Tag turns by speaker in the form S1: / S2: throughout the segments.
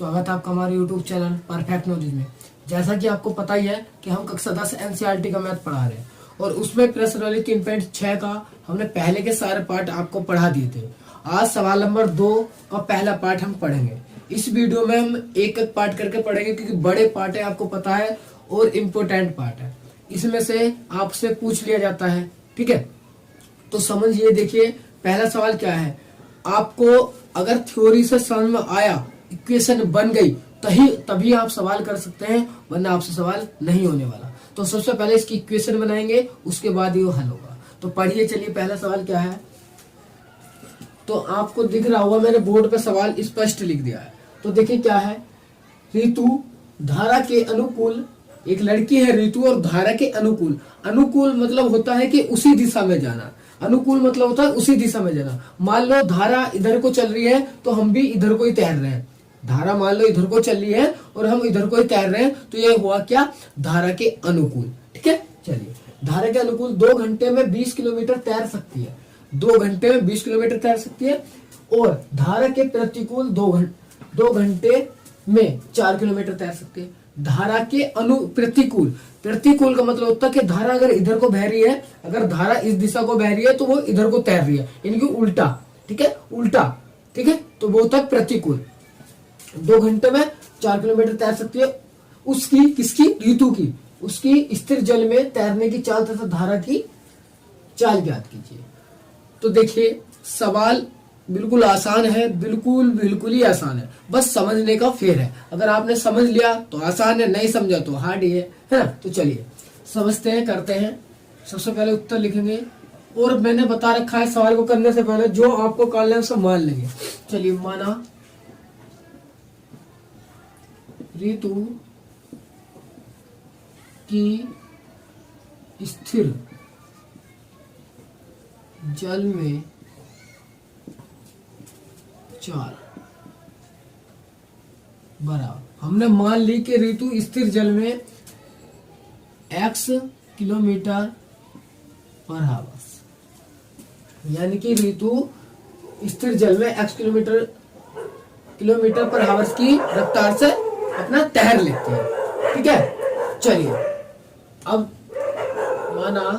S1: स्वागत है आपका हमारे YouTube चैनल परफेक्ट नॉलेज में। जैसा कि आपको पता ही है कि हम कक्षा 10 एनसीईआरटी का मैथ पढ़ा रहे हैं और उसमें प्रश्न वाली 3.6 का हमने पहले के सारे पार्ट आपको पढ़ा दिए थे। आज सवाल नंबर 2 का पहला पार्ट हम पढ़ेंगे। इस वीडियो में हम एक एक पार्ट करके पढ़ेंगे क्योंकि बड़े पार्ट है, आपको पता है, और इम्पोर्टेंट पार्ट है। इसमें से आपसे पूछ लिया जाता है, ठीक है। तो समझिए, देखिए पहला सवाल क्या है। आपको अगर थ्योरी से समझ में आया, इक्वेशन बन गई, तभी आप सवाल कर सकते हैं, वरना आपसे सवाल नहीं होने वाला। तो सबसे पहले इसकी इक्वेशन बनाएंगे, उसके बाद ये हल होगा। तो पढ़िए, चलिए पहला सवाल क्या है। तो आपको दिख रहा होगा, मैंने बोर्ड पे सवाल स्पष्ट लिख दिया है। तो देखिए क्या है। ऋतु धारा के अनुकूल, एक लड़की है ऋतु और धारा के अनुकूल। अनुकूल मतलब होता है कि उसी दिशा में जाना, अनुकूल मतलब होता है उसी दिशा में जाना। मान लो धारा इधर को चल रही है तो हम भी इधर को ही तैर रहे हैं। धारा मान लो इधर को चल रही है और हम इधर को ही तैर रहे हैं, तो ये हुआ क्या, धारा के अनुकूल। ठीक है, चलिए धारा के अनुकूल 2 घंटे में 20 किलोमीटर तैर सकती है। 2 घंटे में 20 किलोमीटर तैर सकती है। और धारा के प्रतिकूल 2 घंटे में 4 किलोमीटर तैर सकती है। धारा के प्रतिकूल, प्रतिकूल का मतलब होता है कि धारा अगर इधर को बह रही है, अगर धारा इस दिशा को बह रही है तो वो इधर को तैर रही है, इनकी उल्टा। ठीक है, उल्टा। ठीक है, तो वो होता है प्रतिकूल। 2 घंटे में 4 किलोमीटर तैर सकती है। उसकी, किसकी, ऋतु की, उसकी स्थिर जल में तैरने की चाल तथा धारा की चाल ज्ञात कीजिए। तो देखिए सवाल बिल्कुल आसान है, बिल्कुल ही आसान है, बस समझने का फेर है। अगर आपने समझ लिया तो आसान है, नहीं समझा तो हार्ड ही है ना। तो चलिए समझते हैं, करते हैं। सबसे पहले उत्तर लिखेंगे, और मैंने बता रखा है सवाल को करने से पहले जो आपको करना है उसे मान लेंगे। चलिए, माना ऋतु की स्थिर जल में चाल बराबर, हमने मान ली कि ऋतु स्थिर जल में x किलोमीटर पर हावर्स, यानी कि ऋतु स्थिर जल में x किलोमीटर पर हावर्स की रफ्तार से अपना तैर लेती है। ठीक है, चलिए अब माना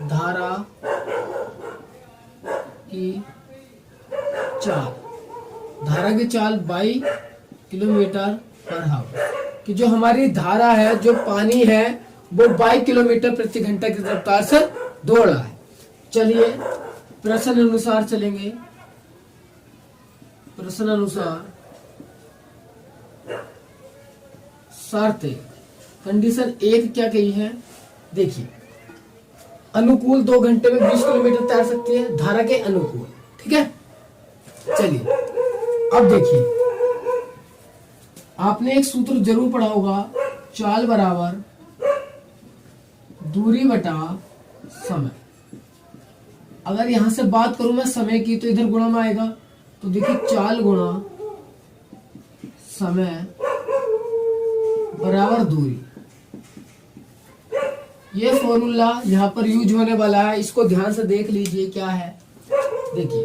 S1: धारा की चाल, धारा की चाल 22 किलोमीटर पर हावर, कि जो हमारी धारा है, जो पानी है, वो 22 किलोमीटर प्रति घंटा की रफ्तार से दौड़ रहा है। चलिए प्रश्न अनुसार चलेंगे। प्रश्न अनुसार शर्त कंडीशन 1 क्या कही है। देखिए, अनुकूल 2 घंटे में 20 किलोमीटर तैर सकती है, धारा के अनुकूल। ठीक है, चलिए अब देखिए, आपने एक सूत्र जरूर पढ़ा होगा, चाल बराबर दूरी बटा समय। अगर यहां से बात करूं मैं समय की, तो इधर गुणा में आएगा। तो देखिए, चाल गुणा समय बराबर दूरी। ये फॉर्मूला यहाँ पर यूज होने वाला है, इसको ध्यान से देख लीजिए क्या है। देखिए,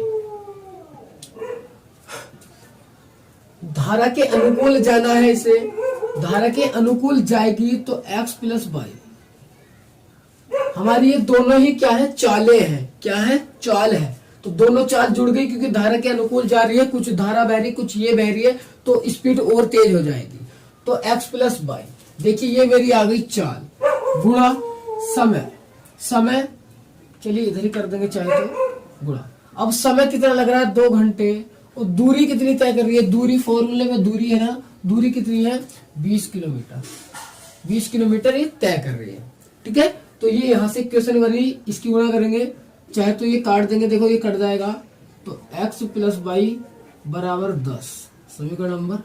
S1: धारा के अनुकूल जाना है इसे, धारा के अनुकूल जाएगी तो x प्लस वाई। हमारी ये दोनों ही क्या है, चालें हैं। क्या है, चाल है। तो दोनों चाल जुड़ गई क्योंकि धारा के अनुकूल जा रही है, कुछ धारा बह रही है, कुछ ये बह रही है, तो स्पीड और तेज हो जाएगी। तो x प्लस वाई, देखिए ये मेरी आ गई चाल, गुणा समय, चलिए इधर ही कर देंगे चाहे तो, गुणा। अब समय कितना लग रहा है, 2 घंटे। और दूरी कितनी तय कर रही है, दूरी फॉर्मूले में दूरी है ना, दूरी कितनी है, 20 किलोमीटर। 20 किलोमीटर ये तय कर रही है। ठीक है, तो ये यहाँ से इक्वेशन बनी, इसकी गुणा करेंगे, चाहे तो ये काट देंगे, देखो ये कट जाएगा। तो x प्लस वाई बराबर 10, समीकरण नंबर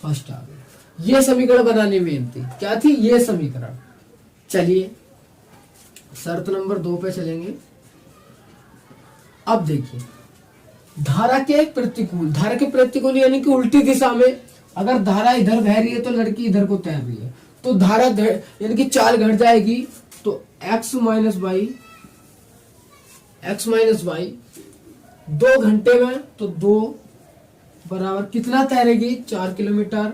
S1: फर्स्ट आ गया। ये समीकरण बनानी मेन थी, क्या थी, ये समीकरण। चलिए शर्त नंबर 2 पे चलेंगे। अब देखिए, धारा के प्रतिकूल यानी कि उल्टी दिशा में, अगर धारा इधर बह रही है तो लड़की इधर को तैर रही है, तो धारा यानी कि चाल घट जाएगी। तो x माइनस वाई 2 घंटे में, तो 2 बराबर कितना तैरेगी, 4 किलोमीटर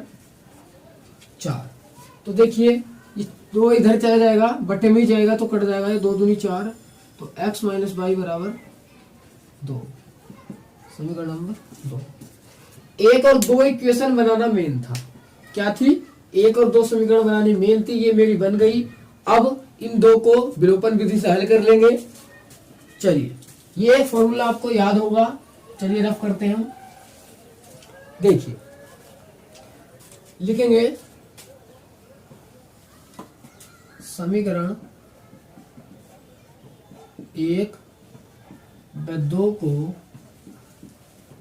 S1: 4। तो देखिए ये 2 इधर चला जाएगा, बटे में ही जाएगा तो कट जाएगा, ये 2 दूनी 4, तो x माइनस वाई बराबर 2, समीकरण नंबर 2। 1 और 2 इक्वेशन बनाना मेन था, क्या थी, 1 और 2 समीकरण बनानी मेन थी, ये मेरी बन गई। अब इन 2 को विलोपन विधि से हल कर लेंगे। चलिए ये फॉर्मूला आपको याद होगा, चलिए रफ करते हैं हम। देखिए लिखेंगे समीकरण 1 व 2 को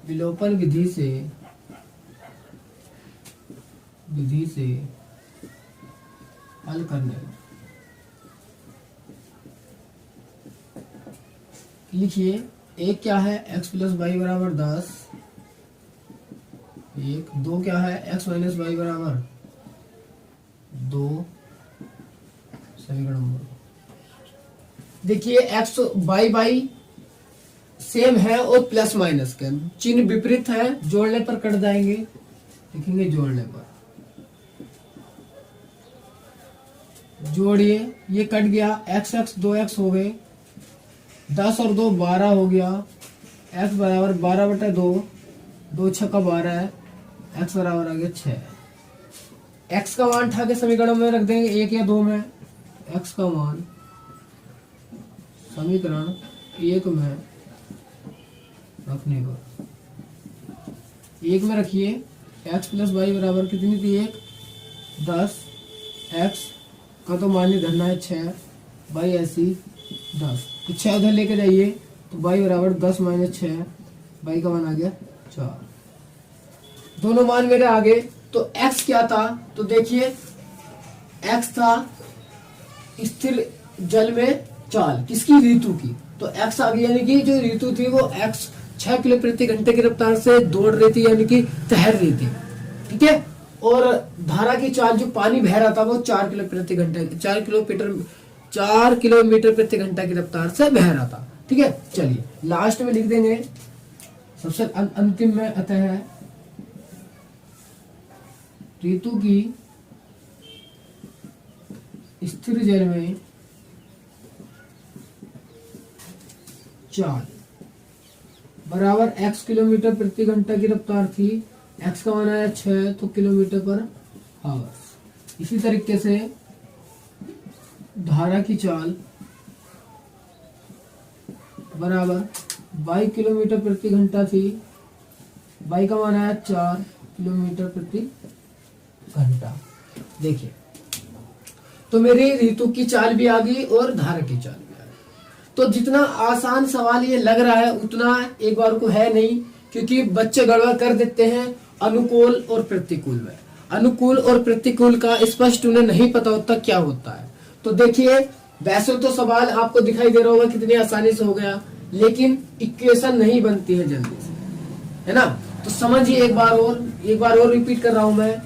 S1: विलोपन विधि से हल करने, लिखिए एक क्या है, x प्लस वाई बराबर 10, 1, 2 क्या है, x माइनस वाई बराबर 2, समीकरण नंबर। देखिए x बाई बाई सेम है और प्लस माइनस के चिन्ह विपरीत है, जोड़ने पर कट जाएंगे, लिखेंगे जोड़ने पर, जोड़िए, ये कट गया, x 2x हो गए, 10 और 2 12 हो गया, x बराबर 12/2, 2 छक्का 12 है, x बराबर आ गया 6। x का मान उठा के समीकरण में रख देंगे 1 या 2 में, x का मान समीकरण 1 में रखने पर, 1 में रखिए, x प्लस वाई बराबर कितनी थी, 1, 10, x का तो मान ही धरना है 6, बाई ऐसी 10, तो 6 उधर लेके जाइए, तो बाई बराबर 10 माइनस 6, बाई का मान आ गया 4। दोनों मान मेरे आ गए। तो x क्या था, तो देखिए x था स्थिर जल में चाल, किसकी, ऋतु की, तो x आ गई, यानी कि जो ऋतु थी वो x 6 किलो प्रति घंटे की रफ्तार से दौड़ रही थी, यानी कि तैर रही थी, ठीक है। और धारा की चाल, जो पानी बह रहा था, वो 4 किलो प्रति घंटे 4 किलोमीटर प्रति घंटा की रफ्तार से बह रहा था, ठीक है। चलिए लास्ट में लिख देंगे, सबसे अंतिम में अतः है ऋतु की स्थिर जल में चाल बराबर x किलोमीटर प्रति घंटा की रफ्तार थी, x का मान आया 6, तो किलोमीटर पर आवर। इसी तरीके से धारा की चाल बराबर 22 किलोमीटर प्रति घंटा थी, बाई का मान आया 4 किलोमीटर प्रति घंटा। देखिए तो मेरी ऋतु की चाल भी आ गई और धारा की चाल भी आ गई। तो जितना आसान सवाल ये लग रहा है उतना एक बार को है नहीं, क्योंकि बच्चे गड़बड़ कर देते हैं अनुकूल और प्रतिकूल में। अनुकूल और प्रतिकूल का स्पष्ट उन्हें नहीं पता होता क्या होता है। तो देखिए वैसे तो सवाल आपको दिखाई दे रहा होगा कितनी आसानी से हो गया, लेकिन इक्वेशन नहीं बनती है जल्दी से, है ना। तो समझिए एक बार और रिपीट कर रहा हूं मैं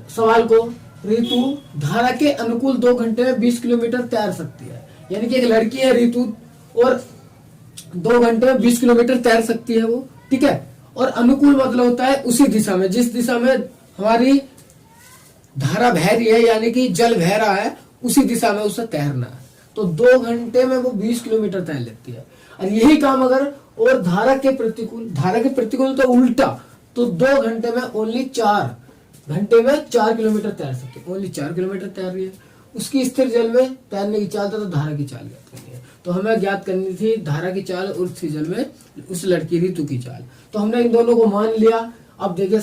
S1: सवाल को। ऋतु धारा के अनुकूल 2 घंटे में 20 किलोमीटर तैर सकती है, यानी कि एक लड़की है ऋतु और 2 घंटे में 20 किलोमीटर तैर सकती है वो, ठीक है। और अनुकूल मतलब होता है उसी दिशा में, जिस दिशा में हमारी धारा बह रही है, यानी कि जल बह रहा है, उसी दिशा में उसे तैरना है। तो 2 घंटे में वो 20 किलोमीटर तैर लेती है। और यही काम अगर और धारा के प्रतिकूल तो उल्टा, तो 2 घंटे में ओनली 4 घंटे में 4 किलोमीटर तैर सकते हैं, ओनली 4 किलोमीटर तैर रही है। उसकी स्थिर जल में तैरने की चाल था, तो धारा की चाल ज्ञात करनी है। तो हमें ज्ञात करनी थी धारा की चाल और स्थिर जल में उस लड़की ऋतु की चाल। तो हमने इन दोनों को मान लिया। अब देखिए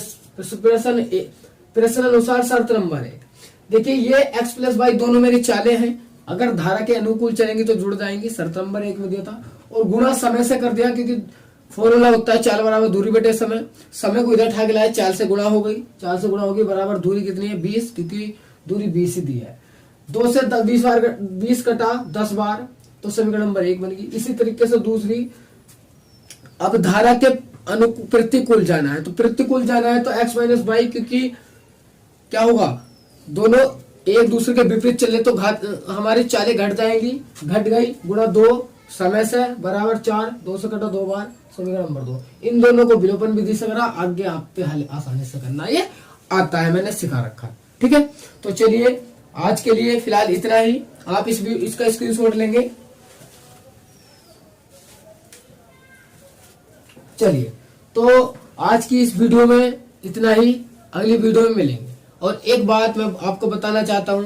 S1: प्रश्न अनुसार शर्त नंबर 1, देखिए ये x प्लस वाई दोनों मेरी चालें हैं, अगर धारा के अनुकूल चलेंगी तो जुड़ जाएंगी, शर्त नंबर 1 में दिया था। और गुणा समय से कर दिया, क्योंकि फॉर्मूला होता है चाल बराबर दूरी बटे समय। समय को इधर ठा के लाए, चाल से गुणा हो गई, बराबर दूरी कितनी है 20, क्योंकि दूरी 20 ही दी है। 2 से 20 कटा 10 बार, तो समीकरण नंबर 1 बन गई। इसी तरीके से दूसरी, अब धारा के प्रतिकूल जाना है, तो प्रतिकूल जाना है तो x माइनस वाई, क्योंकि क्या होगा दोनों एक दूसरे के विपरीत चले तो हमारी चालें घट जाएंगी, घट गई, गुणा 2, समय से बराबर 4, 2 से कटो 2 बार, समीकरण नंबर 2। इन दोनों को विलोपन विधि से करा, आगे आप पे हल आसानी से करना ये आता है, मैंने सिखा रखा है। ठीक है, तो चलिए आज के लिए फिलहाल इतना ही। आप इसका स्क्रीनशॉट लेंगे। चलिए, तो आज की इस वीडियो में इतना ही, अगली वीडियो में मिलेंगे। और एक बात मैं आपको बताना चाहता हूं,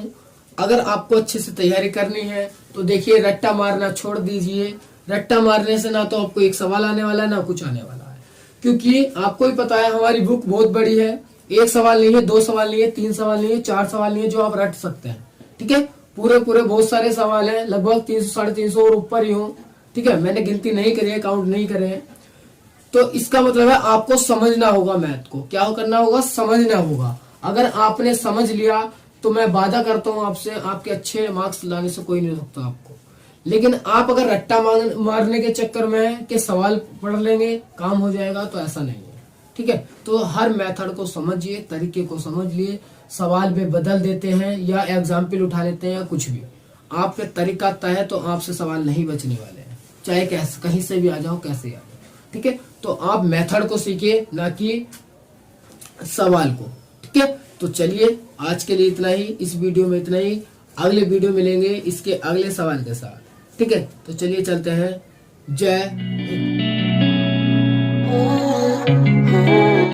S1: अगर आपको अच्छे से तैयारी करनी है तो देखिए, रट्टा मारना छोड़ दीजिए। रट्टा मारने से ना तो आपको एक सवाल आने वाला है ना कुछ आने वाला है, क्योंकि आपको ही पता है हमारी बुक बहुत बड़ी है। एक सवाल नहीं है, 2 सवाल नहीं है, 3 सवाल नहीं है, 4 सवाल नहीं है जो आप रट सकते हैं। ठीक है, पूरे बहुत सारे सवाल हैं, लगभग 300 350 और ऊपर ही हो। ठीक है, मैंने गिनती नहीं करी है, काउंट नहीं करे हैं। तो इसका मतलब है आपको समझना होगा मैथ को। क्या करना होगा? समझना होगा। अगर आपने समझ लिया तो मैं वादा करता हूं आपसे, आपके अच्छे मार्क्स लाने से कोई नहीं रोकता आपको। लेकिन आप अगर रट्टा मारने के चक्कर में कि सवाल पढ़ लेंगे काम हो जाएगा, तो ऐसा नहीं है। ठीक है, तो हर मेथड को समझिए, तरीके को समझ लिए, सवाल में बदल देते हैं या एग्जाम्पल उठा लेते हैं या कुछ भी, आप पे तरीका तय है तो आपसे सवाल नहीं बचने वाले हैं, चाहे कहीं से भी आ जाओ, कैसे आ जाओ। ठीक है, तो आप मेथड को सीखिए, ना कि सवाल को। ठीक है, तो चलिए आज के लिए इतना ही, इस वीडियो में इतना ही। अगले वीडियो मिलेंगे इसके अगले सवाल के साथ। ठीक है, तो चलिए चलते हैं। जय हिंद।